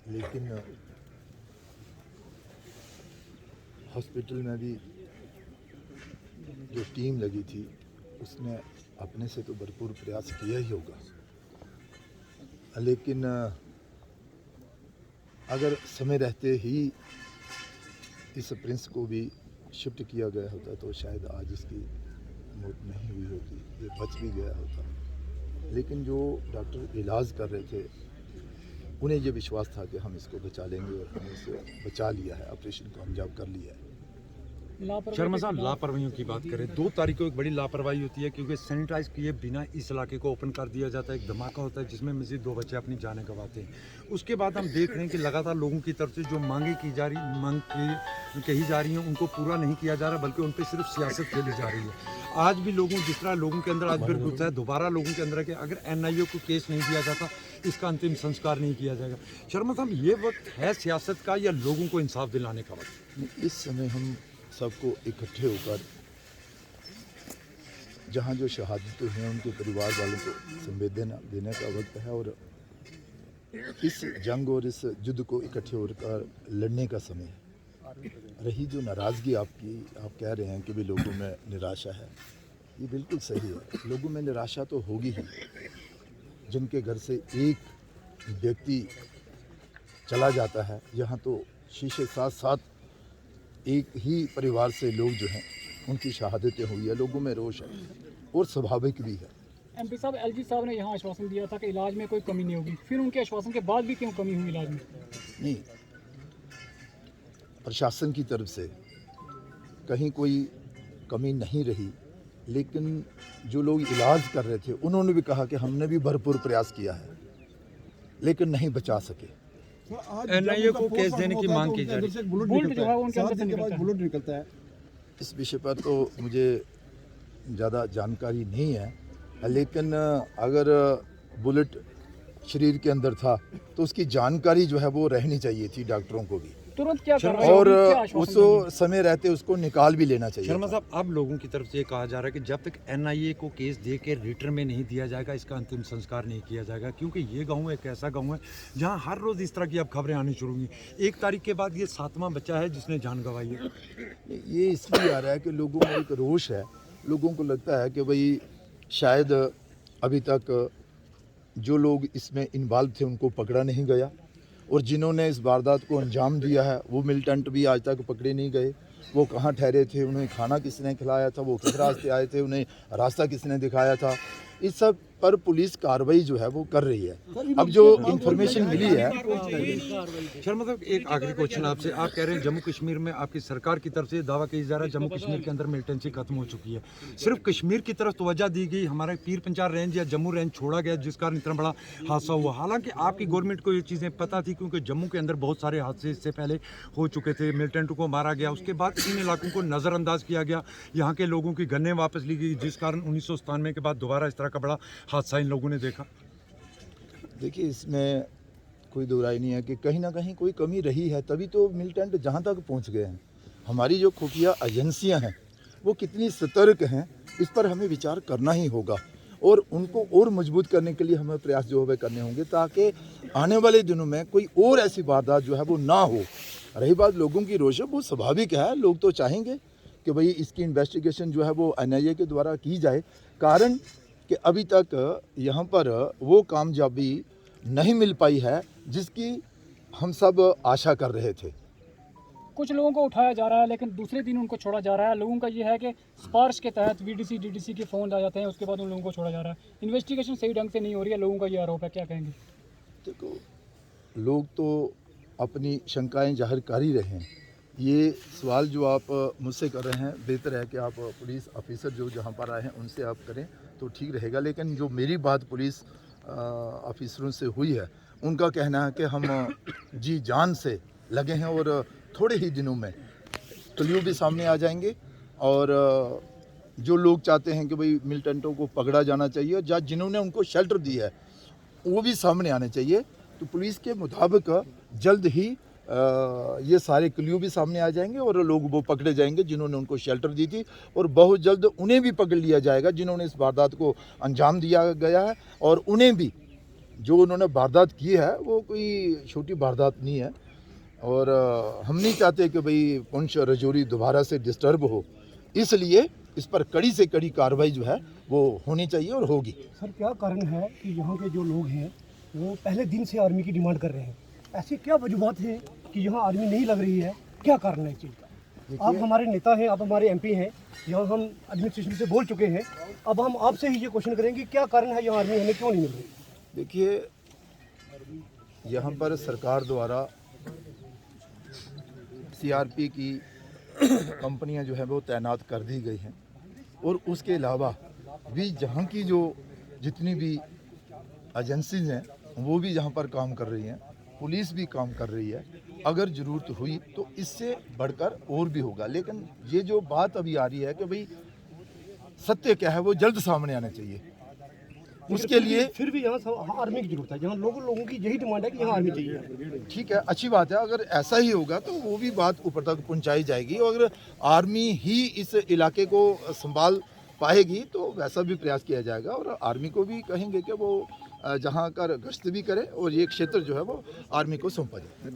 लेकिन हॉस्पिटल में भी जो टीम लगी थी उसने अपने से तो भरपूर प्रयास किया ही होगा, लेकिन अगर समय रहते ही इस प्रिंस को भी शिफ्ट किया गया होता तो शायद आज इसकी मौत नहीं हुई होती, ये बच भी गया होता। लेकिन जो डॉक्टर इलाज कर रहे थे उन्हें ये विश्वास था कि हम इसको बचा लेंगे और हमने इसे बचा लिया है, ऑपरेशन को कामयाब कर लिया है। शर्मा साहब, लापरवाहियों की बात करें, 2 तारीख को एक बड़ी लापरवाही होती है क्योंकि सैनिटाइज किए बिना इस इलाके को ओपन कर दिया जाता है। एक धमाका होता है जिसमें मजीद 2 बच्चे अपनी जानें गंवाते हैं। उसके बाद हम देख रहे हैं कि लगातार लोगों की तरफ से जो मांग कही जा रही हैं उनको पूरा नहीं किया जा रहा, बल्कि उन पर सिर्फ सियासत खेली जा रही है। आज भी जिस तरह लोगों के अंदर आज फिर गुस्सा है, दोबारा लोगों के अंदर है कि अगर NIA को केस नहीं दिया जाता, इसका अंतिम संस्कार नहीं किया जाएगा। शर्मा साहब, ये वक्त है सियासत का या लोगों को इंसाफ दिलाने का वक्त? इस समय हम सबको इकट्ठे होकर जहाँ जो शहादतें हैं उनके परिवार वालों को संवेदना देने का वक्त है और इस जंग और इस युद्ध को इकट्ठे होकर लड़ने का समय है। रही जो नाराज़गी आपकी, आप कह रहे हैं कि भी लोगों में निराशा है, ये बिल्कुल सही है। लोगों में निराशा तो होगी ही। जिनके घर से एक व्यक्ति चला जाता है, यहाँ तो शीशे साथ साथ एक ही परिवार से लोग जो हैं उनकी शहादतें हुई है, लोगों में रोष है और स्वाभाविक भी है। MP साहब, LG साहब ने यहाँ आश्वासन दिया था कि इलाज में कोई कमी नहीं होगी, फिर उनके आश्वासन के बाद भी क्यों कमी हुई इलाज में? नहीं, प्रशासन की तरफ से कहीं कोई कमी नहीं रही, लेकिन जो लोग इलाज कर रहे थे उन्होंने भी कहा कि हमने भी भरपूर प्रयास किया है लेकिन नहीं बचा सके। NIA को केस देने की मांग की जा रही है। बुलेट जो है वो उनके अंदर से निकलता है। इस विषय पर तो मुझे ज़्यादा जानकारी नहीं है, लेकिन अगर बुलेट शरीर के अंदर था तो उसकी जानकारी जो है वो रहनी चाहिए थी डॉक्टरों को भी, तुरंत क्या कर रहे हैं और क्या आश्वासन उस समय रहते उसको निकाल भी लेना चाहिए। शर्मा साहब, अब लोगों की तरफ से ये कहा जा रहा है कि जब तक NIA को केस दे के रिटर्न में नहीं दिया जाएगा, इसका अंतिम संस्कार नहीं किया जाएगा, क्योंकि ये गांव एक ऐसा गांव है जहां हर रोज़ इस तरह की अब खबरें आनी शुरू हुई। 1 तारीख के बाद ये 7वां बच्चा है जिसने जान गंवाई है। ये इसलिए आ रहा है कि लोगों में एक रोष है। लोगों को लगता है कि भाई शायद अभी तक जो लोग इसमें इन्वॉल्व थे उनको पकड़ा नहीं गया और जिन्होंने इस वारदात को अंजाम दिया है वो मिलिटेंट भी आज तक पकड़े नहीं गए। वो कहाँ ठहरे थे, उन्हें खाना किसने खिलाया था, वो किस रास्ते आए थे, उन्हें रास्ता किसने दिखाया था, इस सब पर पुलिस कार्रवाई जो है वो कर रही है। अब जो इंफॉर्मेशन मिली है। शर्मा साहब, एक आखिरी क्वेश्चन आपसे, आप कह रहे हैं जम्मू कश्मीर में आपकी सरकार की तरफ से दावा किया जा रहा है जम्मू कश्मीर के अंदर मिलिटेंसी खत्म हो चुकी है, सिर्फ कश्मीर की तरफ तवज्जो दी गई, हमारा पीर पंचाल रेंज या जम्मू रेंज छोड़ा गया जिस कारण इतना बड़ा हादसा हुआ। हालांकि आपकी गवर्नमेंट को ये चीज़ें पता थी क्योंकि जम्मू के अंदर बहुत सारे हादसे इससे पहले हो चुके थे, मिलिटेंटों को मारा गया, उसके बाद इन इलाकों को नज़रअंदाज किया गया, यहाँ के लोगों की गन्ने वापस ली गई, जिस कारण 1997 के बाद दोबारा इस तरह का बड़ा हादसा इन लोगों ने देखा। देखिए, इसमें कोई दो राय नहीं है कि कहीं ना कहीं कोई कमी रही है, तभी तो मिलिटेंट जहाँ तक पहुँच गए हैं। हमारी जो खुफिया एजेंसियाँ हैं वो कितनी सतर्क हैं, इस पर हमें विचार करना ही होगा और उनको और मजबूत करने के लिए हमें प्रयास जो है करने होंगे ताकि आने वाले दिनों में कोई और ऐसी वारदात जो है वो ना हो। रही बात लोगों की रोष, वो स्वाभाविक है, लोग तो चाहेंगे कि भाई इसकी इन्वेस्टिगेशन जो है वो NIA के द्वारा की जाए, कारण कि अभी तक यहाँ पर वो कामयाबी नहीं मिल पाई है जिसकी हम सब आशा कर रहे थे। कुछ लोगों को उठाया जा रहा है लेकिन दूसरे दिन उनको छोड़ा जा रहा है। लोगों का ये है कि सिफारिश के तहत VDC DDC के फ़ोन आ जाते हैं, उसके बाद उन लोगों को छोड़ा जा रहा है। इन्वेस्टिगेशन सही ढंग से नहीं हो रही है, लोगों का ये आरोप है, क्या कहेंगे? देखो, लोग तो अपनी शंकाएं जाहिर कर ही रहे हैं। ये सवाल जो आप मुझसे कर रहे हैं, बेहतर है कि आप पुलिस ऑफिसर जो जहाँ पर आए हैं उनसे आप करें तो ठीक रहेगा। लेकिन जो मेरी बात पुलिस ऑफिसरों से हुई है, उनका कहना है कि हम जी जान से लगे हैं और थोड़े ही दिनों में क्ल्यू भी सामने आ जाएंगे और जो लोग चाहते हैं कि भाई मिलिटेंटों को पकड़ा जाना चाहिए और जिन्होंने उनको शेल्टर दी है वो भी सामने आने चाहिए। तो पुलिस के मुताबिक जल्द ही ये सारे क्ल्यू भी सामने आ जाएंगे और लोग वो पकड़े जाएंगे जिन्होंने उनको शेल्टर दी थी और बहुत जल्द उन्हें भी पकड़ लिया जाएगा जिन्होंने इस वारदात को अंजाम दिया गया है और उन्हें भी जो उन्होंने वारदात की है वो कोई छोटी वारदात नहीं है। और हम नहीं चाहते कि भाई पुंछ रजौरी दोबारा से डिस्टर्ब हो, इसलिए इस पर कड़ी से कड़ी कार्रवाई जो है वो होनी चाहिए और होगी। सर क्या कारण है कि यहाँ के जो लोग हैं वो पहले दिन से आर्मी की डिमांड कर रहे हैं? ऐसी क्या वजूहत है कि यहाँ आर्मी नहीं लग रही है? क्या कारण है इस चीज़ का? आप हमारे नेता हैं, आप हमारे एमपी हैं, यहाँ हम एडमिनिस्ट्रेशन से बोल चुके हैं, अब हम आपसे ही ये क्वेश्चन करेंगे क्या कारण है यहाँ आर्मी हमें क्यों नहीं मिल रही? देखिए, यहाँ पर सरकार द्वारा सीआरपी की कंपनियां जो है वो तैनात कर दी गई हैं, और उसके अलावा भी जहाँ की जो जितनी भी एजेंसीज हैं वो भी यहाँ पर काम कर रही हैं, पुलिस भी काम कर रही है। अगर ज़रूरत हुई तो इससे बढ़कर और भी होगा, लेकिन ये जो बात अभी आ रही है कि भाई सत्य क्या है वो जल्द सामने आना चाहिए। उसके लिए फिर भी यहाँ आर्मी की जरूरत है, यहाँ लोगों की यही डिमांड है कि यहाँ आर्मी चाहिए। ठीक है, अच्छी बात है। अगर ऐसा ही होगा तो वो भी बात ऊपर तक पहुंचाई जाएगी, और अगर आर्मी ही इस इलाके को संभाल पाएगी तो वैसा भी प्रयास किया जाएगा। और आर्मी को भी कहेंगे कि वो जहां कर गश्त भी करे और ये क्षेत्र जो है वो आर्मी को सौंपा जाए।